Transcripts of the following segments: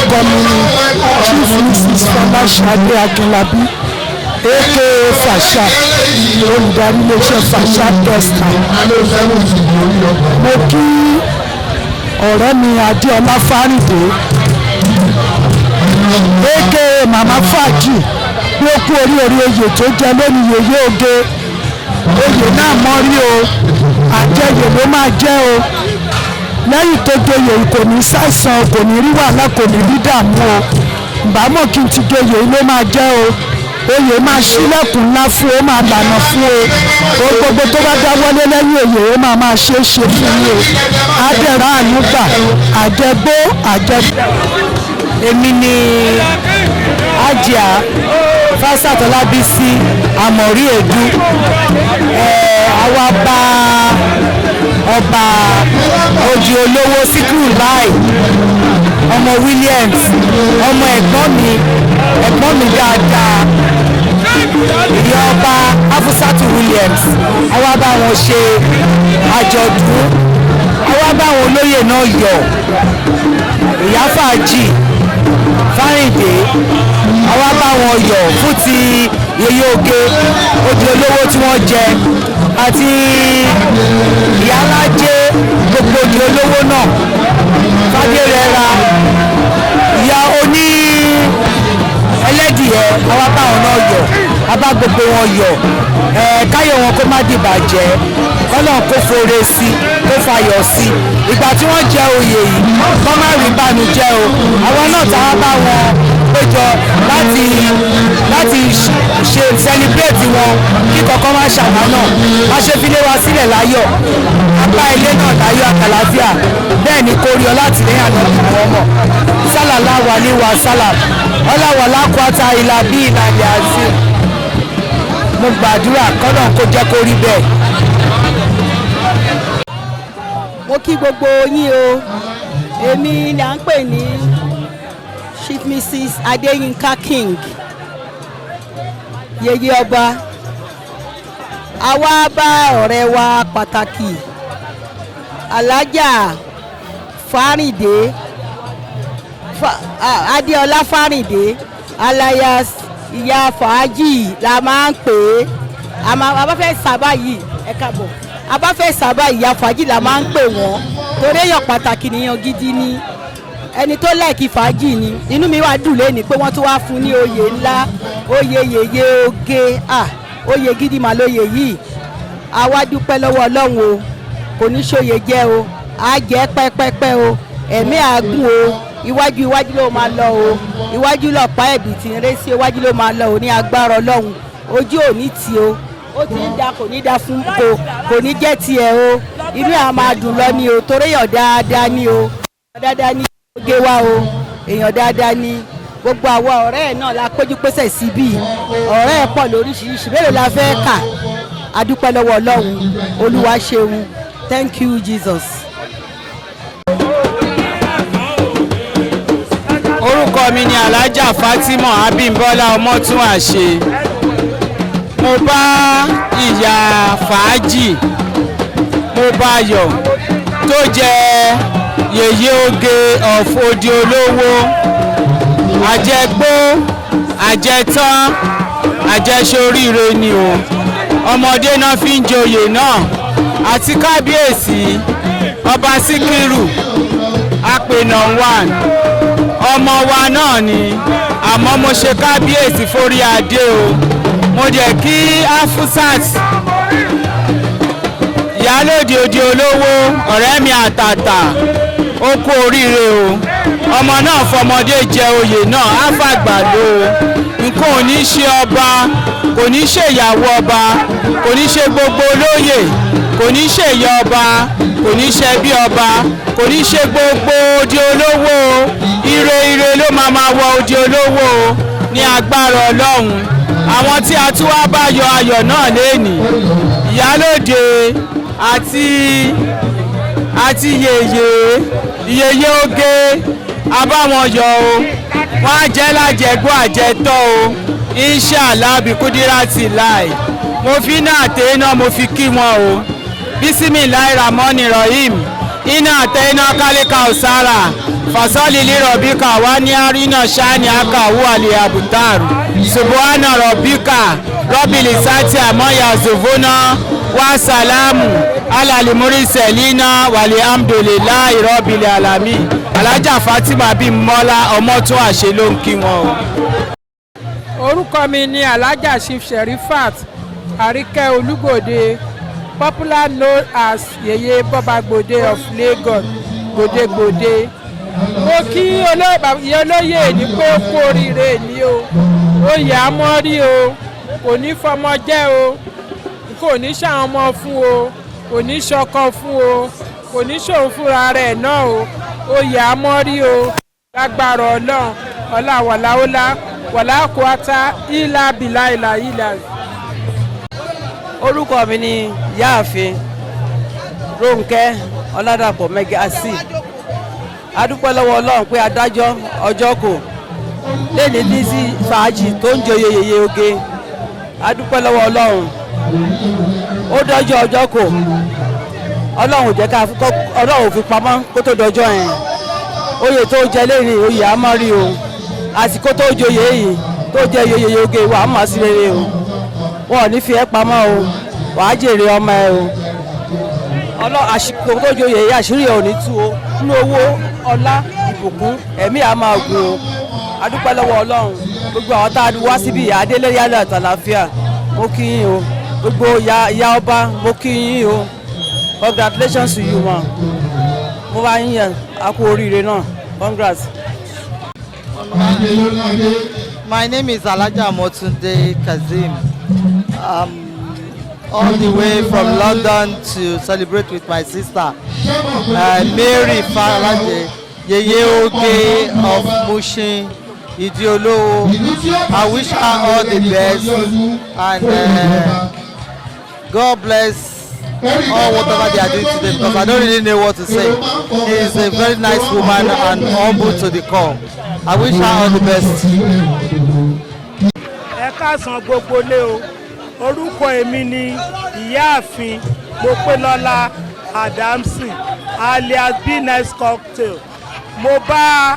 orúkọ mi ni Chief Mrs. Fọláṣadé Akínlábí aka Fasha, olùdarí iléeṣẹ́ Fasha Tester. Mo kí ọ̀rẹ́ mi Adéọlá Farinde aka Mama Fàájì bí ó kú orí oyè tó jẹ lónìí Yeye Oge. Oyè náà mọ́rí o, àjẹyè ló máa jẹ́ o. Lẹ́yìn tó joyè kò ní ṣàìsàn, kò ní rí wàhálà, kò ní rí dààmú o. Ìbámọ̀ kí n ti joyè ló máa jẹ́ o. Oyè máa ṣílẹ̀kùn ńlá fún o, máa lànà fún o. Ohun gbogbo tó bá dáwọ́lé lẹ́yìn oyè ó máa ṣe é ṣe fún yín o. Adẹ̀rà ànúgbà, àjẹgbó, àjẹgbó. Èmi ni Ajia Fásátọ́lá Bisi Àmọ̀rí Èdú. Àwa bá ọba Òjì Olówó Síkírù Láì ọmọ Williams, ọmọ ẹ̀gbọ́n mi dáadáa, ìyá ọba Afusatu Williams. Àwa bá wọn ṣe àjọ̀dún, àwa bá wọn olóyè náà yọ̀. Ìyá Fàájì Farinde, àwa bá wọn yọ̀ fún ti Yeye Oge Òjì Olówó tí wọ́n jẹ, àti ìyálájé gbogbo Òjì Olówó náà, Fádérẹra, ìyá oní ẹlẹ́dìẹ, àwa bá wọn náà yọ̀, a bá gbogbo wọn yọ̀. Káyọ̀ wọn kó má dìbàjẹ́, Ọlọ́run kó fore sí, kó fayọ̀ sí. Ìgbà tí wọ́n jẹ oyè yìí kọ́ má rí ìbànújẹ́ o. Àwọn náà tá a bá wọn péjọ láti ṣe celebrate wọn kí kọ̀ọ̀kan má ṣàná náà. Má ṣe fi lé wa sílẹ̀ láyọ̀, apá ilé náà láyọ̀ àtàlàfíà. Bẹ́ẹ̀ ni kò rí ọ láti lẹ́yìn àná ìwọ̀n mọ̀. Sallallahu alaihi wa sallam. Ọláwọ̀lá kwata ìlà bí ìlànà àti. Mo gbàdúrà kọ́nà kó jẹ́ kó rí bẹ́ẹ̀. Mo kí gbogbo yín o. Èmi ni à ń pè ní Chief Mrs. Adéyínká King Yeye Ọba. Àwa bá ọ̀rẹ́ wa pàtàkì Alájà Farinde Adéọlá Farinde alias Ìyá Fàájì la máa ń pè é. A bá fẹ́ sábà yìí ẹ káàbọ̀. A bá fẹ́ sábà Ìyá Fàájì la máa ń pè wọ́n torí èèyàn pàtàkì nìyàn gidi ni, ẹni tó láìkí fàájì ni. Inú mi wá dùn lẹ́ni pé wọ́n tún wá fún ní oyè ńlá, oyè Yeye Oge. Oyè gidi mà lóyè yìí. A wá dúpẹ́ lọ́wọ́ Ọlọ́run o, kò ní ṣòye jẹ́ o, á jẹ́ pẹ́pẹ́pẹ́ o, ẹ̀mí àgùn o, iwájú ló máa lọ o, iwájú lọ̀pá ẹ̀bì tí ń ré sí iwájú ló máa lọ o ní agbára Ọlọ́run. Ojú ò ní tì o, ó ti ń da kò ní da fún kò ní jẹ́ tiẹ̀ o. Inú à máa dùn lọ ni o, torí èèyàn dáadáa ni o, dáadáa ni Oge wa o, èèyàn dáadáa ni. Gbogbo àwọn ọ̀rẹ́ ẹ̀ náà la péjú pésẹ̀ síbí, ọ̀rẹ́ ẹ̀ pọ̀ lóríṣiríṣi, mélòó la fẹ́ kà. A dúpẹ́ lọ́wọ́ Ọlọ́run, Olúwa ṣeun. Thank you Jesus. Orúkọ mi ni Alájà Fatima Abímbọ́lá Ọmọ́túnàṣe. Mo bá Ìyá Fàájì, mo bá yọ̀ tó jẹ Yeye Oge of Òjì Olówó. Àjẹgbó, àjẹtán, àjẹṣoríire ni o. Ọmọdé náà fi ń joyè náà, àti kábíyèsí ọba Síkírù Apènà 1 ọmọ wa náà ni, àmọ́ mo ṣe kábíyèsí forí adé o. Mo jẹ́ kí Afusat Ìyálóde Òjì Olówó, ọ̀rẹ́ mi àtàtà, ó kú oríire o. Ọmọ náà fọmọdé jẹ oyè náà, á fàgbà lò ó. Nǹkan ò ní ṣe ọba, kò ní ṣe ìyàwó ọba, kò ní ṣe gbogbo olóyè, kò ní ṣe ìyá ọba, kò ní ṣe bí ọba, kò ní ṣe gbogbo Òjì Olówó. Ire ló máa wọ Òjì Olówó ní agbára Ọlọ́run. Àwọn tí a tún wá bá yọ ayọ̀ náà lénìí, Ìyálóde àti Yeye Oge, abáwọn yọ o, wọ́n á jẹ́ lájẹgbó àjẹtọ́ o, inshallah bí kúdírátì láì. Mo fi náà tẹ́ náà mo fi kí wọn o. Bismillahir Rahmanir Rahim. iná àtẹ̀yìnà kálíkà ọ̀sára fasọ́lì lírọ̀bíkà wá ní àrínà sáni àkàwọ́ àlè àbùtàrù subuhana rọ̀bíkà rọ́bìlì sátì àmọ́yà zòvónà wá sàlámù alàlìmúrí sẹ̀línà wàlẹ̀ amdòlélá ìrọ́bìlì àlàmì alájà Fatima bíi mọ́lá ọmọ tó àṣẹ ló ń kí wọn o. Orúkọ mi ni alájà Chief Sherifat Àríkẹ́ Olúgbòde, popular known as Yeye Bọ́bágbòde of Lagos, gbòdegbòde. Mo kí olóyè ní pé ó kú oríire ní o, oyè amọ́rí o, kò ní fọmọ jẹ́ o, kò ní ṣàwọn ọmọ fún o, kò ní ṣọkọ fún o, kò ní ṣòun fúnra rẹ̀ náà o, oyè amọ́rí o, lágbára Ọlọ́run ọláwọ̀láwọ́lá wàlákùátá ìlà bìlà ìlà ìlà. Orúkọ mi ni Yáàfin Rónkẹ́ Ọládàpọ̀ Mẹ́gàsì. A dúpẹ́ lọ́wọ́ Ọlọ́run pé adájọ́ ọjọ́ kò lẹ́ni ní sí fàájì tó ń joyè Yeye Oge. A dúpẹ́ lọ́wọ́ Ọlọ́run ó dọ́jọ́ ọjọ́ kò Ọlọ́run jẹ́ ká Ọlọ́run fi pamọ́ kó tó dọ́jọ́ yẹn. Oyè tó jẹ lẹ́yìn oyè àmọ́rí o, àsìkò tó joyè yìí tó jẹ Yeye Oge wà á mọ̀ sí rere o, wọn ò ní fi ẹ́ pamọ́ o, wàá jèrè ọmọ ẹ o. Àsìkò tó joyè yìí àṣírí ẹ̀ ò ní tú o, nínú owó ọlá ìbùkún ẹ̀mí à máa gùn o. A dúpẹ́ lọ́wọ́ Ọlọ́run gbogbo àwọn tá a wá síbi adélé yálẹ̀ àtàlàfíà mo kí yín o, gbogbo ìyá ọba mo kí yín o. Congratulations to you ma, mo bá yín yẹn a kú oríire náà, congrats. My name is Alaja Motunde Kazim. All the way from London to celebrate with my sister, Mary Farinde, Yeye Oge of MUSHIN, OLOWO. I wish her all the best and God bless all whatever they are doing today, because I don't really know what to say. She is a very nice woman and humble to the core. I wish her all the best. Ẹ káàsán gbogbo lé o, orúkọ èmi ni Ìyáàfin Mopélọ́lá Adamson alias B-Nice Cocktail. Mo bá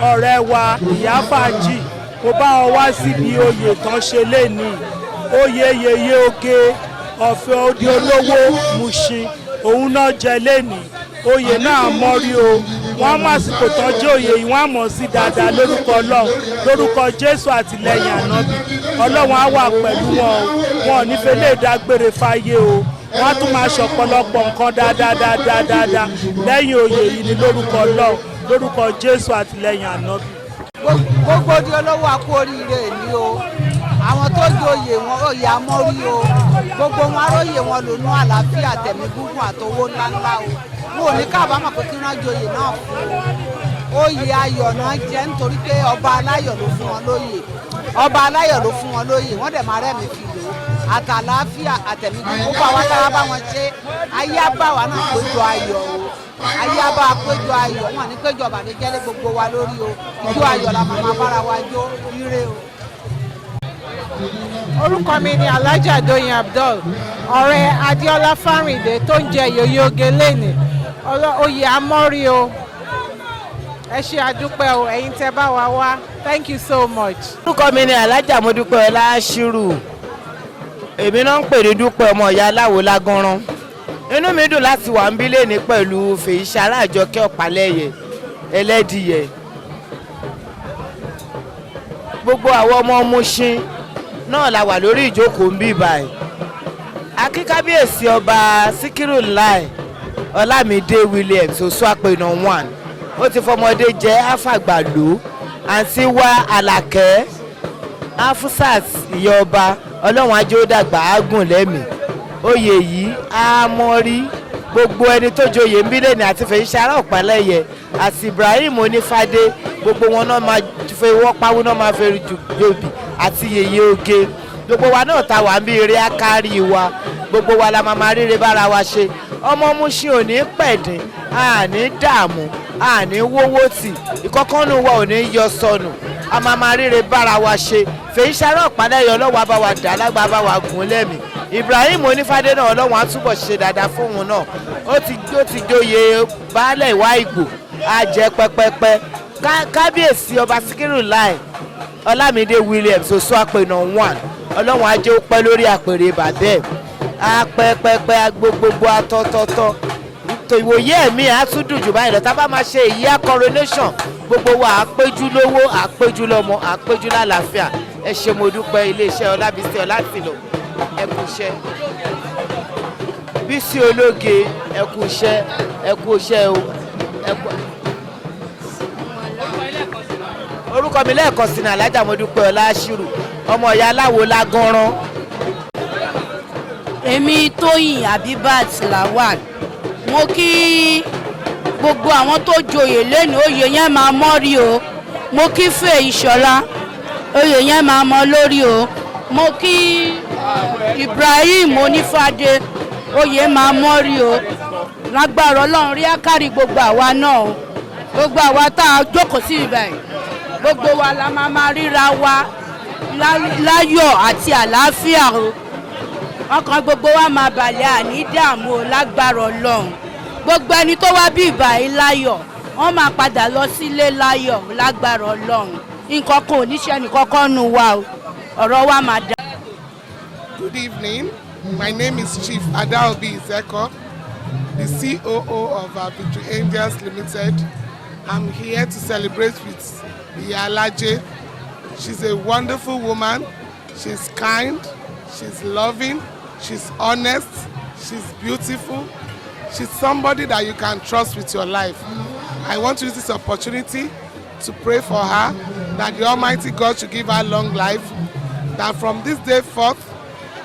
ọ̀rẹ́ wa Ìyá Fàájì, mo bá wọn wá síbi oyè tán ṣe lénìí, oyè Yeye Oge ọ̀fẹ́ odi olówó MUSHIN, òun náà jẹ lénìí. Oyè náà mọ́rí o, wọ́n mọ̀ àsìkò tọ́jú oyè yìí, wọ́n mọ̀ sí dáadáa lórúkọ Ọlọ́run, lórúkọ Jésù àtìlẹ́yìn ànábì. Ọlọ́run á wà pẹ̀lú wọn o, wọn ò ní fẹ́ lè dágbére fáyé o, wọ́n á tún máa ṣọ̀pọ̀lọpọ̀ nǹkan dáadáa lẹ́yìn oyè yìí ní lórúkọ Ọlọ́run, lórúkọ Jésù àtìlẹ́yìn ànábì. Gbogbo di olówó a kú oríire ní o, àwọn tó joyè wọn oyè amọ́rí o, gbogbo wọn aróyè wọn lónú àlàáfíà tẹ̀mí gúngùn àtowó ńláńlá o. Mo ní kábàámọ̀ pé kí wọ́n joyè náà fún o. Oyè ayọ̀ náà jẹ́ nítorí pé ọba aláyọ̀ ló fún wọn lóyè, ọba aláyọ̀ ló fún wọn lóyè, wọ́n dẹ̀ máa rẹ́mi fi lò ó àtàlàáfíà àtẹ̀mí gúngùn bá wa tára bá wọn ṣe, ayé á bá wa náà péjọ ayọ̀ o, ayé á bá péjọ ayọ̀, wọn ní péjọ ìbànújẹ́ lé gbogbo wa lórí o, ijó ayọ̀ la máa bára wa jó ire o. Orúkọ mi ni Alájà Doyin Abdul, ọ̀rẹ́ Adéọlá Farinde tó ń jẹ Yeye Oge lẹ́nìí, oyè amọ́rí o. Ẹ ṣé àdúpẹ́ o, ẹ̀yin tẹ́ bá wa wá, thank you so much. Orúkọ mi ni Alájà Modúpẹ́ Ọláṣírù, èmi náà ń pè ní Dúpẹ́ ọmọ ìyá aláwo lágánrán. Inú mi dùn láti wà ń bí lẹ́ni pẹ̀lú Fèyíṣará Àjọkẹ́ Ọ̀pálẹ́yẹ Ẹlẹ́dìyẹ. Gbogbo àwọn ọmọ MUSHIN náà la wà lórí ìjókòó ń bí báyìí. Akíkábíyèsí ọba Síkírù Láì Ọlámídé Williams Oṣuapẹ̀nà 1, ó ti fọmọdé jẹ́ àfàgbàlú, àǹtí wa Àlàkẹ́ Afusat ìyá ọba, Ọlọ́run ajé ó dàgbà ágùn lẹ́mìí. Oyè yìí á mọ́rí gbogbo ẹni tó joyè ń bí lẹ́ni àti Fèyíṣará Ọ̀pálẹ́yẹ àti Ibrahim Onífádé, gbogbo wọn náà máa fẹ́ wọ́páwó náà máa fẹ́ jòbì àti Yeye Oge. Gbogbo wa náà ta wà ń bí eré ákárí wa, gbogbo wa la máa ríre bára wa ṣe. Ọmọ MUSHIN ò ní pẹ̀dín, àní dààmú, àní wówó tì, ìkọ́kọ́nù wa ò ní yọ sọnù, a máa ríre bára wa ṣe. Fèyíṣará Ọ̀pálẹ́yẹ Ọlọ́run á bá wa dà lágbà, bá wa gùn lẹ́mìí. Ibrahim Onífádé náà Ọlọ́run á túbọ̀ ṣe dáadáa fún òun náà ó ti joyè baálẹ̀ ìwá Ìgbò á jẹ́ pẹ́pẹ́pẹ́ kábíyèsí ọba Síkírù Láì Ọlámídé Williams oṣù àpènà 1 Ọlọ́run á jẹ́ ó pẹ́ lórí àpèrè bàbẹ́ á pẹ́pẹ́pẹ́ gbogbo atọ́tọ́tọ́ tó ìwòye ẹ̀mí á tún dùn jù báyìí lọ tá a bá máa ṣe ìyá coronation gbogbo wa á péjú lówó á péjú lọ́mọ á péjú lálàáfíà ẹ ṣé mo dúpẹ́ iléeṣẹ́ Ọlábísí Ọlátìlọ ẹ kú iṣẹ́ Bisi Ologe ẹ kú iṣẹ́ o orúkọ mi lẹ́ẹ̀kan sí ní Alájà Modúpẹ́ Ọláṣírù ọmọ ìyá aláwo lágánrán. èmi Tóyìn Abibat Lawal mo kí gbogbo àwọn tó joyè lẹ́nu oyè yẹn máa mọ́rí o mo kí Fẹ́ Ìṣọ̀lá oyè yẹn máa mọ́ lórí o mo kí Ibrahim Onífádé oyè máa mọ́rí o lágbára Ọlọ́run rí àkárí gbogbo àwa náà o gbogbo àwa tá a jókòó sí ibẹ̀ gbogbo wa la máa ríra wa láyọ̀ àti àlàáfíà o ọkàn gbogbo wa máa balẹ̀ àní dààmú o lágbára Ọlọ́run gbogbo ẹni tó wá bí ìbàyí láyọ̀ wọ́n máa padà lọ sílé láyọ̀ lágbára Ọlọ́run nǹkan kan ò ní ṣe ẹnìkankan nù wa o ọ̀rọ̀ wa máa dá. Good evening. My name is Chief Adaobi Izeko, the COO of Victory Angels Limited. I'm here to celebrate with Yeye Oge. She's a wonderful woman. She's kind. She's loving. She's honest. She's beautiful. She's somebody that you can trust with your life. I want to use this opportunity to pray for her, that the Almighty God should give her long life, that from this day forth,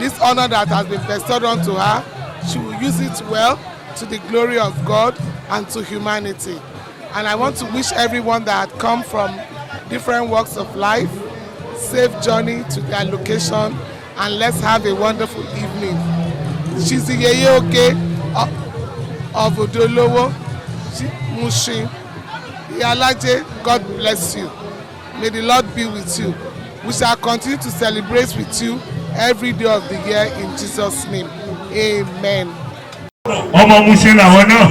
this honor that has been bestowed onto her, she will use it well to the glory of God and to humanity. And I want to wish everyone that had come from different walks of life safe journey to their location, and let's have a wonderful evening. She's the Yeye Oge of OLOWO, MUSHIN. Yeye Oge, God bless you. May the Lord be with you. We shall continue to celebrate with you every day of the year in Jesus' name. Amen. Ọmọ MUSHIN làwọn náà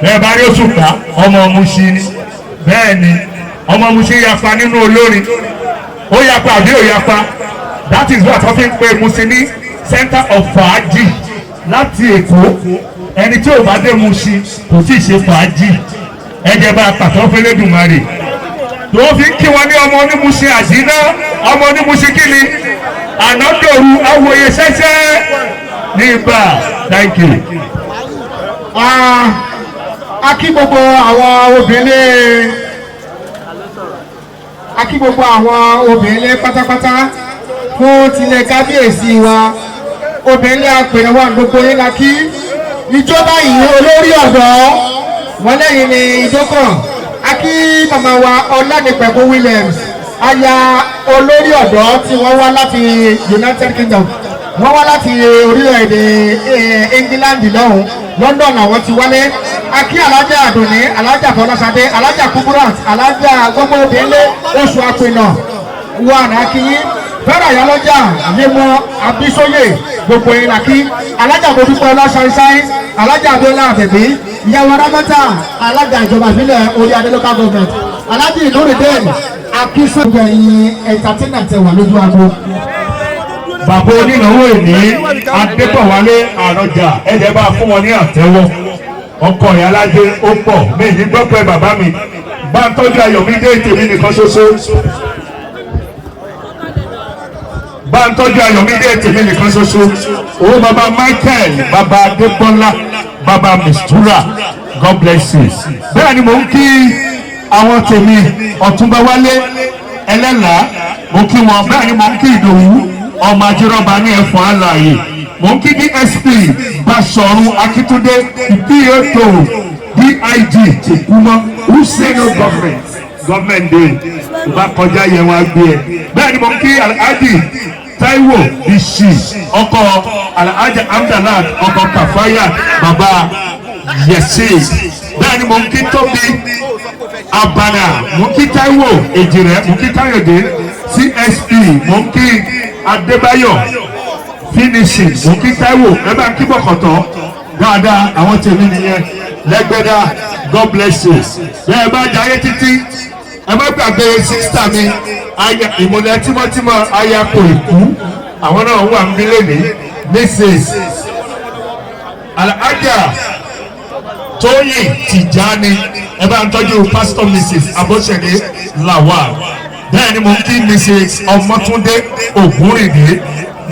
bẹ́ẹ̀ bá rí Òṣùpá ọmọ MUSHIN ni bẹ́ẹ̀ ni ọmọ MUSHIN yapa nínú olórin ó yapa àbí ó yapa that is what wọ́n fi ń pe MUSHIN ní center of fàájì láti Èkó ẹni tí ò bá dé MUSHIN kò sì ṣe fàájì ẹ̀jẹ̀ bá pàtó fẹ́lẹ́dùmarè tó fi ń kí wọn ní ọmọ oníMUSHIN àdínà ọmọ oníMUSHIN kí ni ànádòru awòye ṣẹ́ṣẹ́ ní ibà. Thank you. A kí gbogbo àwọn obìnrin pátápátá fún tilẹ̀ kábíyèsí wa obìnrin àpèrè wa gbogbo yín la kí ìjọba yìí olórí ọ̀dọ́ wọn lẹ́yìn ní ìdókàn a kí màmá wa Ọlánìpẹ̀kun Williams aya olórí ọ̀dọ́ tí wọ́n wá láti United Kingdom wọ́n wá láti orílẹ̀-èdè England lọ́hùn London àwọn ti wálé akí alájà Àdùnní alájà Fọláṣadé alájà Kuburat alájà gbogbo obìnrin oṣù àpènà wà nàkíyí fẹ́ràn àyálọ́jà yémọ Abísóyè gbogbo ìlàkí alájà Modúpẹ́ Ọláṣáíṣáí alájà Abíọ́lá Àbẹ̀bí ìyàwó Rámọ́tà alájà ìjọba ìbílẹ̀ orí adé local government alájà Ìlúrìndéèn akínsọ́gbẹ̀yìn entertainment wà lójú agbo. Bàbá onínáwó ìní Adébọ̀wálé Àrọ̀jà ẹ̀jẹ̀ bá fún wọn ní àtẹ́wọ́ ọkọ Ìyá Alájẹ ó pọ̀ mí ní gbọ́pẹ́ bàbá mi bá ń tọ́jú Ayọ̀mídé tèmi nìkan ṣoṣo bá ń tọ́jú Ayọ̀mídé tèmi nìkan ṣoṣo owó bàbá Michael bàbá Adébọ́lá bàbá Mistura God bless you. Bẹ́ẹ̀ ni mò ń kí àwọn tèmi Ọ̀túnba Wálé Ẹlẹ́làá mo kí wọn bẹ́ẹ̀ ni mò ń kí Ìdòwú ọmọ ajírọ́ba ní ẹ̀fọ́ àlàyé mò ń kí DSP Báṣọ̀run Akíntúndé ìpíyètò DIG Tìkúmọ́ Husseino government day ìbá kọjá yẹn wọn gbé ẹ bẹ́ẹ̀ ni mò ń kí Alhaji Taiwo Bisi ọkọ Alhaji Amdalat ọkọ Kafaya baba Yese bẹ́ẹ̀ ni mò ń kí Tóbi Abana mò ń kí Taiwo Èjìrẹ́ mò ń kí Káyọ̀dé CSP mò ń kí Adébáyọ̀ finishing òkè Táíwò ẹ bá kí bọ̀kọ̀tọ̀ dáadáa àwọn tèmi nìyẹn lẹ́gbẹ́dá God bless you bẹ́ẹ̀ bá jayé títí ẹ má gbàgbé sísítà mi aya ìmọ̀lẹ̀ tímọ́tímọ́ aya kò ìkú àwọn náà wà ń bí lónìí Mrs. Alhaja Tóyìn Tìjání ẹ bá ń tọ́jú Pastor Mrs. Abọ́sẹ̀dé Lawal bẹ́ẹ̀ ni mo kí Mrs. Ọmọ́túndé Ògúnrìndé